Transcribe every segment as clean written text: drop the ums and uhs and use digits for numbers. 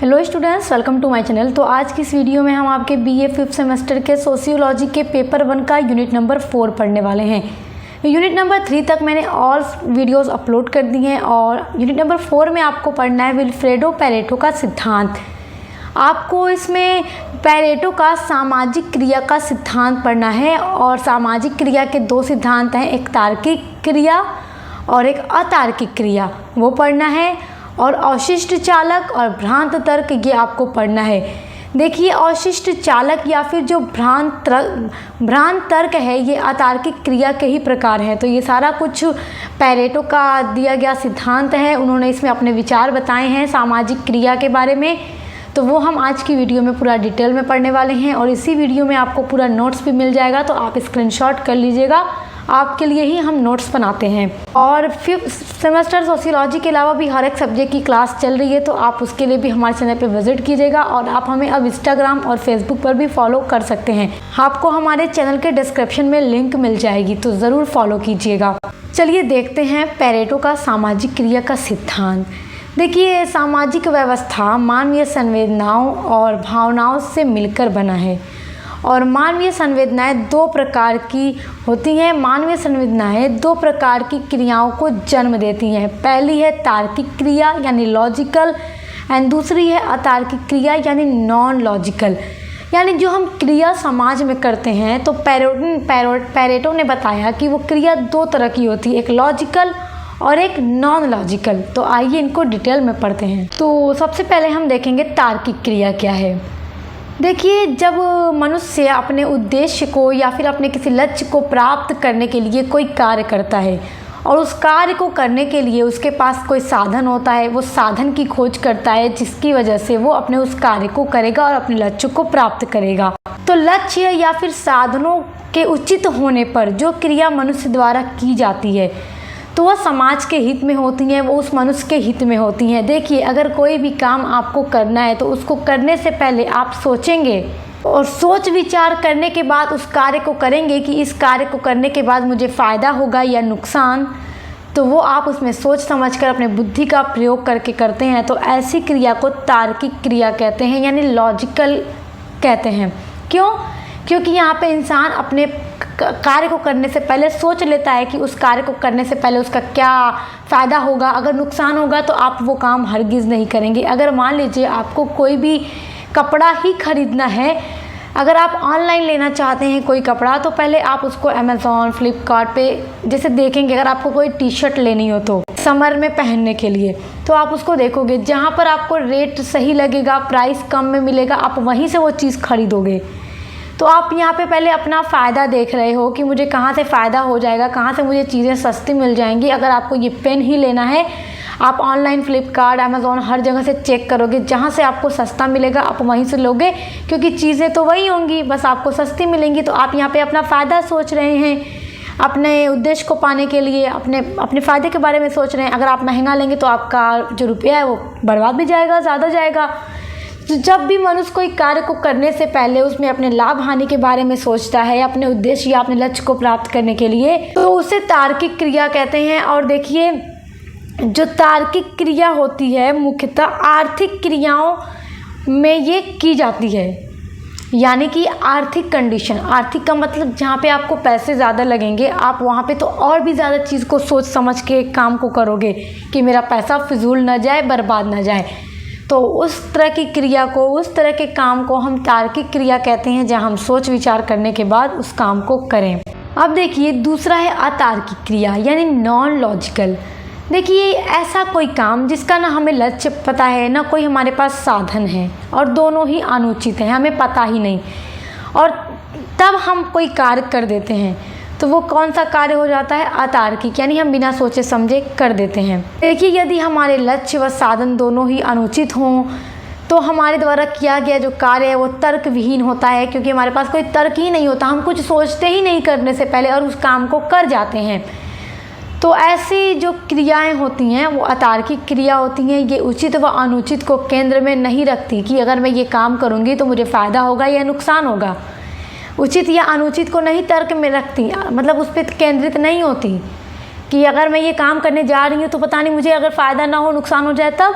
Hello students, welcome to my channel. तो आज की इस वीडियो में हम आपके बीए 5th सेमेस्टर के सोशियोलॉजी के पेपर 1 का यूनिट नंबर 4 पढ़ने वाले हैं। यूनिट नंबर 3 तक मैंने ऑल वीडियोस अपलोड कर दी हैं और यूनिट नंबर 4 में आपको पढ़ना है विल्फ्रेडो पैरेटो का सिद्धांत। आपको इसमें पैरेटो का सामाजिक क्रिया का सिद्धांत पढ़ना है और सामाजिक क्रिया के 2 सिद्धांत हैं, एक तार्किक क्रिया और एक अतार्किक क्रिया, वो पढ़ना है। और अवशिष्ट चालक और भ्रांत तर्क ये आपको पढ़ना है। देखिए, अवशिष्ट चालक या फिर जो भ्रांत तर्क है ये अतार्किक क्रिया के ही प्रकार हैं। तो ये सारा कुछ पैरेटो का दिया गया सिद्धांत है, उन्होंने इसमें अपने विचार बताए हैं सामाजिक क्रिया के बारे में। तो वो हम आज की वीडियो में पूरा डिटेल में पढ़ने वाले हैं और इसी वीडियो में आपको पूरा नोट्स भी मिल जाएगा, तो आप स्क्रीनशॉट कर लीजिएगा, आपके लिए ही हम नोट्स बनाते हैं। और 5th सेमेस्टर सोशियोलॉजी के अलावा भी हर एक सब्जेक्ट की क्लास चल रही है, तो आप उसके लिए भी हमारे चैनल पे विजिट कीजिएगा और आप हमें अब इंस्टाग्राम और फेसबुक पर भी फॉलो कर सकते हैं। आपको हमारे चैनल के डिस्क्रिप्शन में लिंक मिल जाएगी, तो ज़रूर फॉलो कीजिएगा। चलिए देखते हैं पैरेटो का सामाजिक क्रिया का सिद्धांत। देखिए, सामाजिक व्यवस्था मानवीय संवेदनाओं और भावनाओं से मिलकर बना है और मानवीय संवेदनाएं 2 प्रकार की होती हैं। मानवीय संवेदनाएं 2 प्रकार की क्रियाओं को जन्म देती हैं। पहली है तार्किक क्रिया यानी लॉजिकल एंड दूसरी है अतार्किक क्रिया यानी नॉन लॉजिकल। यानी जो हम क्रिया समाज में करते हैं, तो पैरेटो ने बताया कि वो क्रिया 2 तरह की होती है, एक लॉजिकल और एक नॉन लॉजिकल। तो आइए इनको डिटेल में पढ़ते हैं। तो सबसे पहले हम देखेंगे तार्किक क्रिया क्या है। देखिए, जब मनुष्य अपने उद्देश्य को या फिर अपने किसी लक्ष्य को प्राप्त करने के लिए कोई कार्य करता है और उस कार्य को करने के लिए उसके पास कोई साधन होता है, वो साधन की खोज करता है जिसकी वजह से वो अपने उस कार्य को करेगा और अपने लक्ष्य को प्राप्त करेगा। तो लक्ष्य या फिर साधनों के उचित होने पर जो क्रिया मनुष्य द्वारा की जाती है तो वह समाज के हित में होती हैं, वो उस मनुष्य के हित में होती हैं। देखिए, अगर कोई भी काम आपको करना है तो उसको करने से पहले आप सोचेंगे और सोच विचार करने के बाद उस कार्य को करेंगे कि इस कार्य को करने के बाद मुझे फ़ायदा होगा या नुकसान। तो वो आप उसमें सोच समझकर अपने बुद्धि का प्रयोग करके करते हैं। तो ऐसी क्रिया को तार्किक क्रिया कहते हैं यानी लॉजिकल कहते हैं। क्यों? क्योंकि यहाँ पे इंसान अपने कार्य को करने से पहले सोच लेता है कि उस कार्य को करने से पहले उसका क्या फ़ायदा होगा, अगर नुकसान होगा तो आप वो काम हरगिज़ नहीं करेंगे। अगर मान लीजिए आपको कोई भी कपड़ा ही खरीदना है, अगर आप ऑनलाइन लेना चाहते हैं कोई कपड़ा, तो पहले आप उसको अमेज़ॉन फ्लिपकार्ट पे जैसे देखेंगे। अगर आपको कोई टी-शर्ट लेनी हो तो समर में पहनने के लिए, तो आप उसको देखोगे, जहाँ पर आपको रेट सही लगेगा, प्राइस कम में मिलेगा, आप वहीं से वो चीज़ खरीदोगे। तो आप यहाँ पे पहले अपना फ़ायदा देख रहे हो कि मुझे कहाँ से फ़ायदा हो जाएगा, कहाँ से मुझे चीज़ें सस्ती मिल जाएंगी। अगर आपको ये पेन ही लेना है, आप ऑनलाइन फ्लिपकार्ट अमेज़ॉन हर जगह से चेक करोगे, जहाँ से आपको सस्ता मिलेगा आप वहीं से लोगे, क्योंकि चीज़ें तो वही होंगी, बस आपको सस्ती मिलेंगी। तो आप यहाँ पे अपना फ़ायदा सोच रहे हैं, अपने उद्देश्य को पाने के लिए अपने फ़ायदे के बारे में सोच रहे हैं। अगर आप महंगा लेंगे तो आपका जो रुपया है वो बर्बाद भी जाएगा, ज़्यादा जाएगा। तो जब भी मनुष्य कोई कार्य को करने से पहले उसमें अपने लाभ हानि के बारे में सोचता है, अपने उद्देश्य या अपने लक्ष्य को प्राप्त करने के लिए, तो उसे तार्किक क्रिया कहते हैं। और देखिए, जो तार्किक क्रिया होती है मुख्यतः आर्थिक क्रियाओं में ये की जाती है, यानी कि आर्थिक कंडीशन। आर्थिक का मतलब जहाँ पे आपको पैसे ज़्यादा लगेंगे, आप वहाँ पे तो और भी ज़्यादा चीज़ को सोच समझ के काम को करोगे कि मेरा पैसा फिजूल ना जाए, बर्बाद ना जाए। तो उस तरह की क्रिया को, उस तरह के काम को हम तार्किक क्रिया कहते हैं, जहाँ हम सोच विचार करने के बाद उस काम को करें। अब देखिए, दूसरा है अतार्किक क्रिया यानी नॉन लॉजिकल। देखिए, ऐसा कोई काम जिसका ना हमें लक्ष्य पता है, ना कोई हमारे पास साधन है और दोनों ही अनुचित हैं, हमें पता ही नहीं, और तब हम कोई कार्य कर देते हैं, तो वो कौन सा कार्य हो जाता है? अतार्किक, यानी हम बिना सोचे समझे कर देते हैं। देखिए, यदि हमारे लक्ष्य व साधन दोनों ही अनुचित हों तो हमारे द्वारा किया गया जो कार्य है वो तर्क विहीन होता है, क्योंकि हमारे पास कोई तर्क ही नहीं होता, हम कुछ सोचते ही नहीं करने से पहले और उस काम को कर जाते हैं। तो ऐसी जो क्रियाएं होती हैं वो अतार्किक क्रिया होती हैं। ये उचित व अनुचित को केंद्र में नहीं रखती कि अगर मैं ये काम करूँगी तो मुझे फ़ायदा होगा या नुकसान होगा। उचित या अनुचित को नहीं तर्क में रखती, मतलब उस पर केंद्रित नहीं होती कि अगर मैं ये काम करने जा रही हूँ तो पता नहीं मुझे अगर फ़ायदा ना हो, नुकसान हो जाए तब।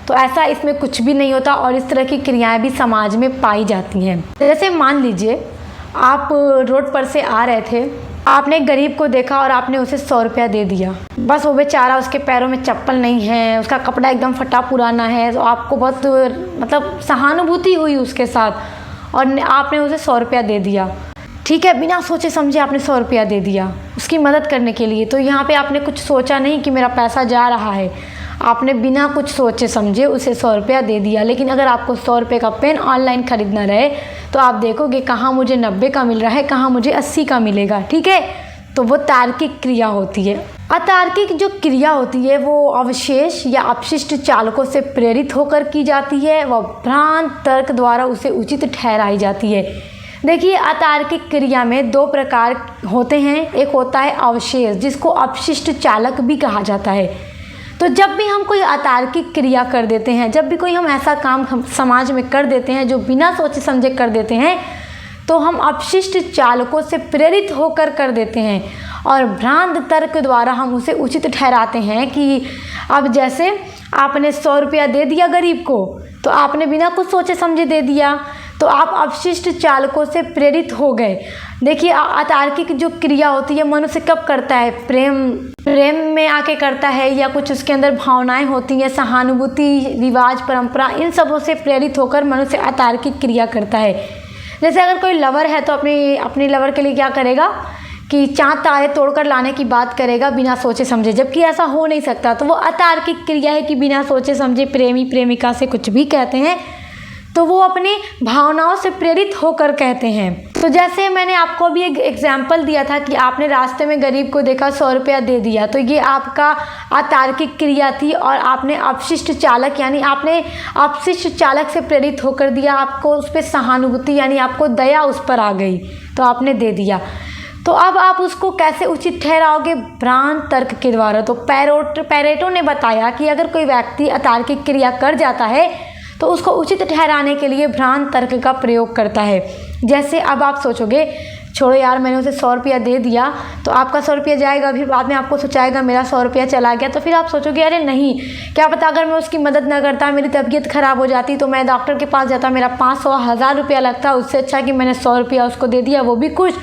तो ऐसा इसमें कुछ भी नहीं होता और इस तरह की क्रियाएं भी समाज में पाई जाती हैं। जैसे मान लीजिए आप रोड पर से आ रहे थे, आपने एक गरीब को देखा और आपने उसे 100 रुपया दे दिया। बस वो बेचारा, उसके पैरों में चप्पल नहीं है, उसका कपड़ा एकदम फटा पुराना है, तो आपको बहुत मतलब सहानुभूति हुई उसके साथ और आपने उसे 100 रुपया दे दिया। ठीक है, बिना सोचे समझे आपने 100 रुपया दे दिया उसकी मदद करने के लिए। तो यहाँ पे आपने कुछ सोचा नहीं कि मेरा पैसा जा रहा है, आपने बिना कुछ सोचे समझे उसे 100 रुपया दे दिया। लेकिन अगर आपको 100 रुपये का पेन ऑनलाइन ख़रीदना रहे तो आप देखोगे कहाँ मुझे 90 का मिल रहा है, कहाँ मुझे 80 का मिलेगा। ठीक है, तो वो तार्किक क्रिया होती है। अतार्किक जो क्रिया होती है वो अवशेष या अपशिष्ट चालकों से प्रेरित होकर की जाती है, वह भ्रांत तर्क द्वारा उसे उचित ठहराई जाती है। देखिए, अतार्किक क्रिया में 2 प्रकार होते हैं। एक होता है अवशेष, जिसको अपशिष्ट चालक भी कहा जाता है। तो जब भी हम कोई अतार्किक क्रिया कर देते हैं, जब भी कोई हम ऐसा काम हम समाज में कर देते हैं जो बिना सोचे समझे कर देते हैं, तो हम अपशिष्ट चालकों से प्रेरित होकर कर देते हैं और भ्रांत तर्क द्वारा हम उसे उचित ठहराते हैं। कि अब जैसे आपने 100 रुपया दे दिया गरीब को, तो आपने बिना कुछ सोचे समझे दे दिया, तो आप अपशिष्ट चालकों से प्रेरित हो गए। देखिए, अतार्किक जो क्रिया होती है मनुष्य कब करता है? प्रेम में आके करता है, या कुछ उसके अंदर भावनाएं होती हैं, सहानुभूति, रिवाज, परंपरा, इन सबों से प्रेरित होकर मनुष्य अतार्किक क्रिया करता है। जैसे अगर कोई लवर है तो अपने लवर के लिए क्या करेगा कि चाँद तारे तोड़कर लाने की बात करेगा बिना सोचे समझे, जबकि ऐसा हो नहीं सकता। तो वो अतार्किक क्रिया है कि बिना सोचे समझे प्रेमी प्रेमिका से कुछ भी कहते हैं, तो वो अपनी भावनाओं से प्रेरित होकर कहते हैं। तो जैसे मैंने आपको भी एक एग्जाम्पल दिया था कि आपने रास्ते में गरीब को देखा, 100 रुपया दे दिया, तो ये आपका अतार्किक क्रिया थी और आपने अपशिष्ट चालक यानी आपने अपशिष्ट चालक से प्रेरित होकर दिया। आपको उस पर सहानुभूति यानी आपको दया उस पर आ गई, तो आपने दे दिया। तो अब आप उसको कैसे उचित ठहराओगे? भ्रांत तर्क के द्वारा। तो पैरेटो ने बताया कि अगर कोई व्यक्ति अतार्किक क्रिया कर जाता है तो उसको उचित ठहराने के लिए भ्रांत तर्क का प्रयोग करता है। जैसे अब आप सोचोगे, छोड़ो यार, मैंने उसे 100 रुपया दे दिया, तो आपका 100 रुपया जाएगा, फिर बाद में आपको सोचाएगा मेरा 100 रुपया चला गया। तो फिर आप सोचोगे अरे नहीं, क्या पता अगर मैं उसकी मदद न करता, मेरी तबीयत ख़राब हो जाती, तो मैं डॉक्टर के पास जाता, मेरा 500 1000 रुपया लगता, उससे अच्छा कि मैंने 100 रुपया उसको दे दिया, वो भी खुश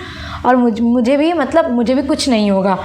और मुझे भी कुछ नहीं होगा।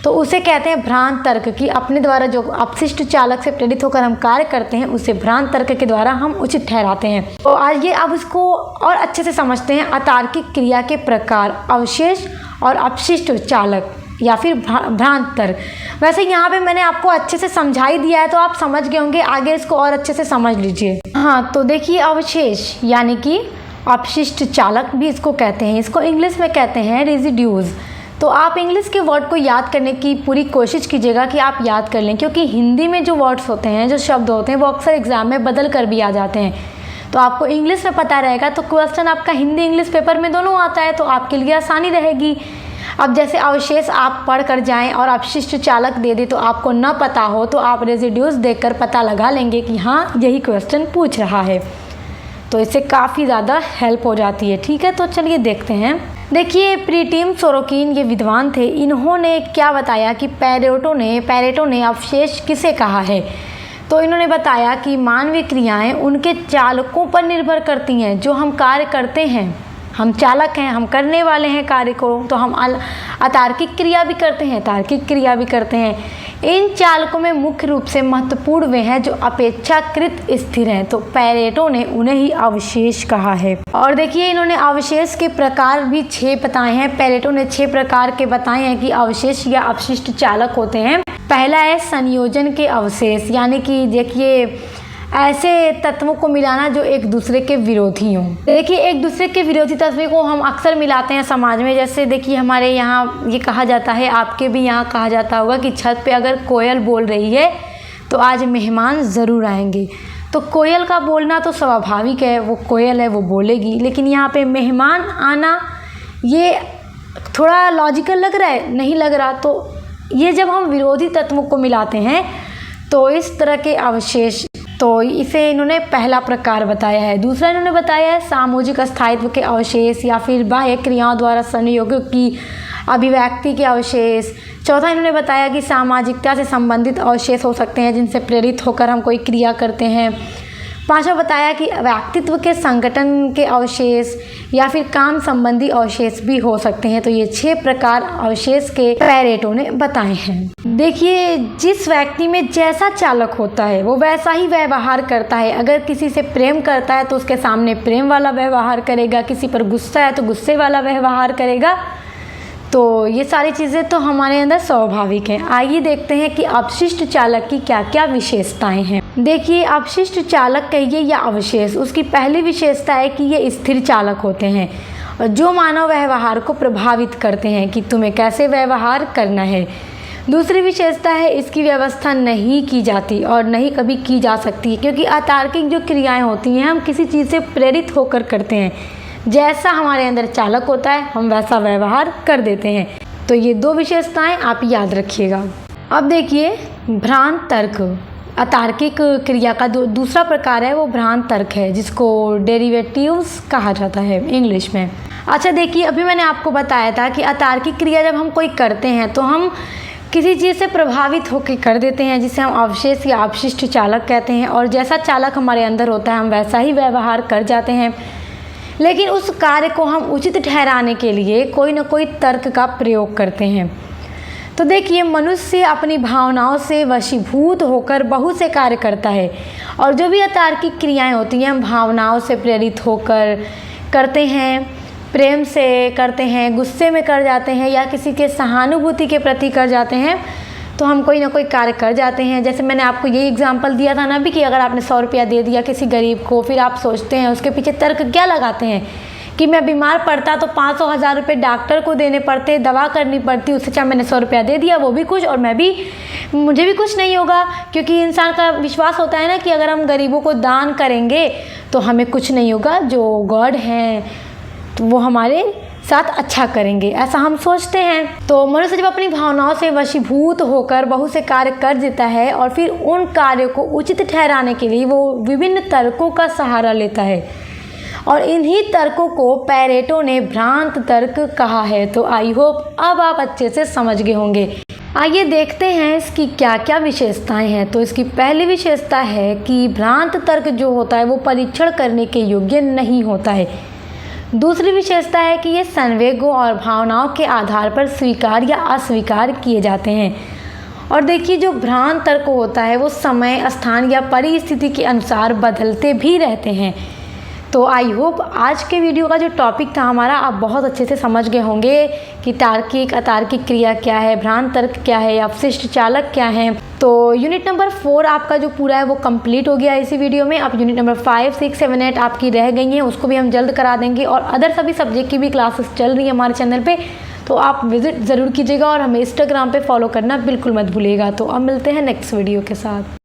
तो उसे कहते हैं भ्रांत तर्क। कि अपने द्वारा जो अपशिष्ट चालक से प्रेरित होकर हम कार्य करते हैं उसे भ्रांत तर्क के द्वारा हम उचित ठहराते हैं। तो आइए अब इसको और अच्छे से समझते हैं। अतार्किक क्रिया के प्रकार: अवशेष और अपशिष्ट चालक या फिर भ्रांत तर्क। वैसे यहाँ पे मैंने आपको अच्छे से समझा ही दिया है, तो आप समझ गए होंगे। आगे इसको और अच्छे से समझ लीजिए। हाँ, तो देखिए, अवशेष यानी कि अपशिष्ट चालक भी इसको कहते हैं। इसको इंग्लिश में कहते हैं रेजिड्यूज। तो आप इंग्लिश के वर्ड को याद करने की पूरी कोशिश कीजिएगा कि आप याद कर लें, क्योंकि हिंदी में जो वर्ड्स होते हैं, जो शब्द होते हैं, वो अक्सर एग्जाम में बदल कर भी आ जाते हैं। तो आपको इंग्लिश में पता रहेगा तो क्वेश्चन आपका हिंदी इंग्लिश पेपर में दोनों आता है, तो आपके लिए आसानी रहेगी। अब जैसे अवशेष आप पढ़ कर जाएँ और अपशिष्ट चालक दे दे तो आपको न पता हो, तो आप रेजिड्यूज देखकर पता लगा लेंगे कि हाँ, यही क्वेश्चन पूछ रहा है। तो इससे काफ़ी ज़्यादा हेल्प हो जाती है। ठीक है, तो चलिए देखते हैं। देखिए, प्रीटिम सोरोकिन ये विद्वान थे। इन्होंने क्या बताया कि पैरेटो ने अवशेष किसे कहा है। तो इन्होंने बताया कि मानवीय क्रियाएं उनके चालकों पर निर्भर करती हैं। जो हम कार्य करते हैं, हम चालक हैं, हम करने वाले हैं कार्य को, तो हम अतार्किक क्रिया भी करते हैं, तार्किक क्रिया भी करते हैं। इन चालकों में मुख्य रूप से महत्वपूर्ण वे हैं जो अपेक्षाकृत स्थिर हैं। तो पैरेटो ने उन्हें ही अवशेष कहा है। और देखिए, इन्होंने अवशेष के प्रकार भी 6 बताए हैं। पैरेटो ने 6 प्रकार के बताए हैं कि अवशेष या अपशिष्ट चालक होते हैं। पहला है संयोजन के अवशेष, यानी कि देखिए ऐसे तत्वों को मिलाना जो एक दूसरे के विरोधी हों। देखिए, एक दूसरे के विरोधी तत्वों को हम अक्सर मिलाते हैं समाज में। जैसे देखिए, हमारे यहाँ ये कहा जाता है, आपके भी यहाँ कहा जाता होगा कि छत पे अगर कोयल बोल रही है तो आज मेहमान ज़रूर आएंगे। तो कोयल का बोलना तो स्वाभाविक है, वो कोयल है, वो बोलेगी। लेकिन यहाँ पे मेहमान आना ये थोड़ा लॉजिकल लग रहा है? नहीं लग रहा। तो ये जब हम विरोधी तत्वों को मिलाते हैं तो इस तरह के अवशेष, तो इसे इन्होंने पहला प्रकार बताया है। दूसरा इन्होंने बताया है सामूहिक स्थायित्व के अवशेष या फिर बाह्य क्रियाओं द्वारा संयोगों की अभिव्यक्ति के अवशेष। चौथा इन्होंने बताया कि सामाजिकता से संबंधित अवशेष हो सकते हैं जिनसे प्रेरित होकर हम कोई क्रिया करते हैं। पांचवा बताया कि व्यक्तित्व के संगठन के अवशेष या फिर काम संबंधी अवशेष भी हो सकते हैं। तो ये 6 प्रकार अवशेष के पैरेटो ने बताए हैं। देखिए, जिस व्यक्ति में जैसा चालक होता है वो वैसा ही व्यवहार करता है। अगर किसी से प्रेम करता है तो उसके सामने प्रेम वाला व्यवहार करेगा, किसी पर गुस्सा है तो गुस्से वाला व्यवहार करेगा। तो ये सारी चीज़ें तो हमारे अंदर स्वाभाविक हैं। आइए देखते हैं कि अपशिष्ट चालक की क्या क्या विशेषताएं हैं। देखिए, अपशिष्ट चालक कहिए या अवशेष, उसकी पहली विशेषता है कि ये स्थिर चालक होते हैं और जो मानव व्यवहार को प्रभावित करते हैं कि तुम्हें कैसे व्यवहार करना है। दूसरी विशेषता है इसकी व्यवस्था नहीं की जाती और नहीं कभी की जा सकती, क्योंकि अतार्किक जो क्रियाएँ होती हैं हम किसी चीज़ से प्रेरित होकर करते हैं। जैसा हमारे अंदर चालक होता है हम वैसा व्यवहार कर देते हैं। तो ये 2 विशेषताएं आप याद रखिएगा। अब देखिए, भ्रांत तर्क। अतार्किक क्रिया का दूसरा प्रकार है वो भ्रांत तर्क है, जिसको डेरिवेटिव्स कहा जाता है इंग्लिश में। अच्छा देखिए, अभी मैंने आपको बताया था कि अतार्किक क्रिया जब हम कोई करते हैं तो हम किसी चीज़ से प्रभावित होकर कर देते हैं, जिसे हम अवशेष या अपशिष्ट चालक कहते हैं। और जैसा चालक हमारे अंदर होता है हम वैसा ही व्यवहार कर जाते हैं, लेकिन उस कार्य को हम उचित ठहराने के लिए कोई ना कोई तर्क का प्रयोग करते हैं। तो देखिए, मनुष्य अपनी भावनाओं से वशीभूत होकर बहुत से कार्य करता है और जो भी अतार्किक क्रियाएं होती हैं हम भावनाओं से प्रेरित होकर करते हैं, प्रेम से करते हैं, गुस्से में कर जाते हैं या किसी के सहानुभूति के प्रति कर जाते हैं। तो हम कोई ना कोई कार्य कर जाते हैं। जैसे मैंने आपको यही एग्जांपल दिया था ना अभी कि अगर आपने 100 रुपया दे दिया किसी गरीब को, फिर आप सोचते हैं उसके पीछे तर्क क्या लगाते हैं कि मैं बीमार पड़ता तो 500-1000 रुपये डॉक्टर को देने पड़ते, दवा करनी पड़ती, उससे अच्छा मैंने 100 रुपया दे दिया, वो भी कुछ और मुझे भी कुछ नहीं होगा। क्योंकि इंसान का विश्वास होता है ना कि अगर हम गरीबों को दान करेंगे तो हमें कुछ नहीं होगा, जो गॉड हैं तो वो हमारे साथ अच्छा करेंगे, ऐसा हम सोचते हैं। तो मनुष्य जब अपनी भावनाओं से वशीभूत होकर बहुत से कार्य कर देता है और फिर उन कार्यों को उचित ठहराने के लिए वो विभिन्न तर्कों का सहारा लेता है और इन्हीं तर्कों को पैरेटो ने भ्रांत तर्क कहा है। तो आई होप अब आप अच्छे से समझ गए होंगे। आइए देखते हैं इसकी क्या क्या विशेषताएं हैं। तो इसकी पहली विशेषता है कि भ्रांत तर्क जो होता है वो परीक्षण करने के योग्य नहीं होता है। दूसरी विशेषता है कि ये संवेगों और भावनाओं के आधार पर स्वीकार या अस्वीकार किए जाते हैं। और देखिए, जो भ्रांत तर्क होता है वो समय, स्थान या परिस्थिति के अनुसार बदलते भी रहते हैं। तो आई होप आज के वीडियो का जो टॉपिक था हमारा आप बहुत अच्छे से समझ गए होंगे कि तार्किक अतार्किक क्रिया क्या है, भ्रांत तर्क क्या है, अपशिष्ट चालक क्या है। तो यूनिट नंबर 4 आपका जो पूरा है वो कंप्लीट हो गया इसी वीडियो में। अब यूनिट नंबर 5, 6, 7, 8 आपकी रह गई हैं, उसको भी हम जल्द करा देंगे और अदर सभी सब्जेक्ट की भी क्लासेस चल रही है हमारे चैनल पे। तो आप विजिट ज़रूर कीजिएगा और हमें इंस्टाग्राम पे फॉलो करना बिल्कुल मत भूलिएगा। तो अब मिलते हैं नेक्स्ट वीडियो के साथ।